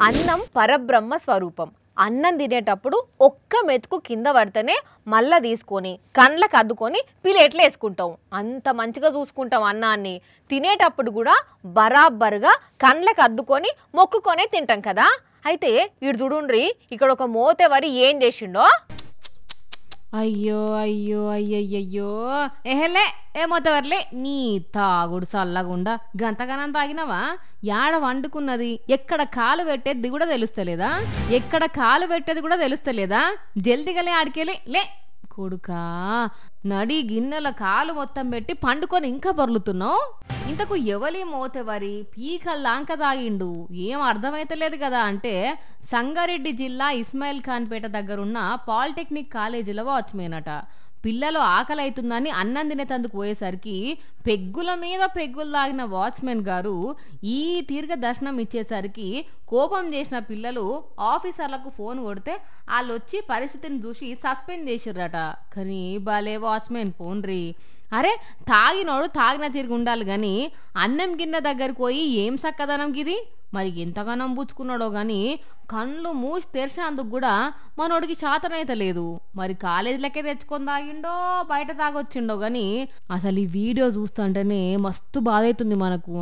అన్నం పరబ్రహ్మ స్వరూపం. అన్నం తినేటప్పుడు ఒక్క మెతుకు కింద పడితేనే మళ్ళా తీసుకొని కండ్లకు అద్దుకొని ప్లేట్లో వేసుకుంటాం. అంత మంచిగా చూసుకుంటాం అన్నాన్ని. తినేటప్పుడు కూడా బరాబర్గా కండ్లకు అద్దుకొని మొక్కుకొనే తింటాం కదా. అయితే ఇటు చూడుండ్రి, ఇక్కడ ఒక మోతెవరి ఏం చేసిండో. అయ్యో అయ్యో అయ్యయ్యో ఎహలే ఏమవుతావర్లే నీ తాగుడు చల్లగుండా గంతగానం తాగినవా? యాడ వండుకున్నది, ఎక్కడ కాలు పెట్టేది కూడా తెలుస్తలేదా? ఎక్కడ కాలు పెట్టేది కూడా తెలుస్తలేదా? జల్దిగలే ఆడికెళ్ళి లే కొడుకా, నడి గిన్నెల కాలు మొత్తం పెట్టి పండుకొని ఇంకా బొర్లుతున్నావు. ఇంతకు ఎవలి మోతెవరి పీకల్లాంక తాగిండు ఏం అర్థమైతలేదు కదా అంటే సంగారెడ్డి జిల్లా ఇస్మాయిల్ ఖాన్ పేట దగ్గరున్న పాలిటెక్నిక్ కాలేజీలో వాచ్మెన్ అట. పిల్లలు ఆకలి అవుతుందని అన్నం తినేతందుకు పోయేసరికి పెగ్గుల మీద పెగ్గులు తాగిన వాచ్మెన్ గారు ఈ తీర్ఘ దర్శనం ఇచ్చేసరికి కోపం చేసిన పిల్లలు ఆఫీసర్లకు ఫోన్ కొడితే వాళ్ళు వచ్చి పరిస్థితిని చూసి సస్పెండ్ చేసిర్రట. కానీ బాలే వాచ్మెన్ పోన్రి. అరే తాగినోడు తాగిన తిరిగి ఉండాలి కానీ అన్నం గిన్నె దగ్గరికి పోయి ఏం సక్కదనం గిది. మరి ఎంతగానం పుచ్చుకున్నాడో గాని కళ్ళు మూసి తెరిచేందుకు కూడా మనోడికి చాతనైతే లేదు. మరి కాలేజీలకే తెచ్చుకొని తాగిండో బయట తాగొచ్చిండో గాని అసలు ఈ వీడియో చూస్తుంటేనే మస్తు బాధ అవుతుంది మనకు.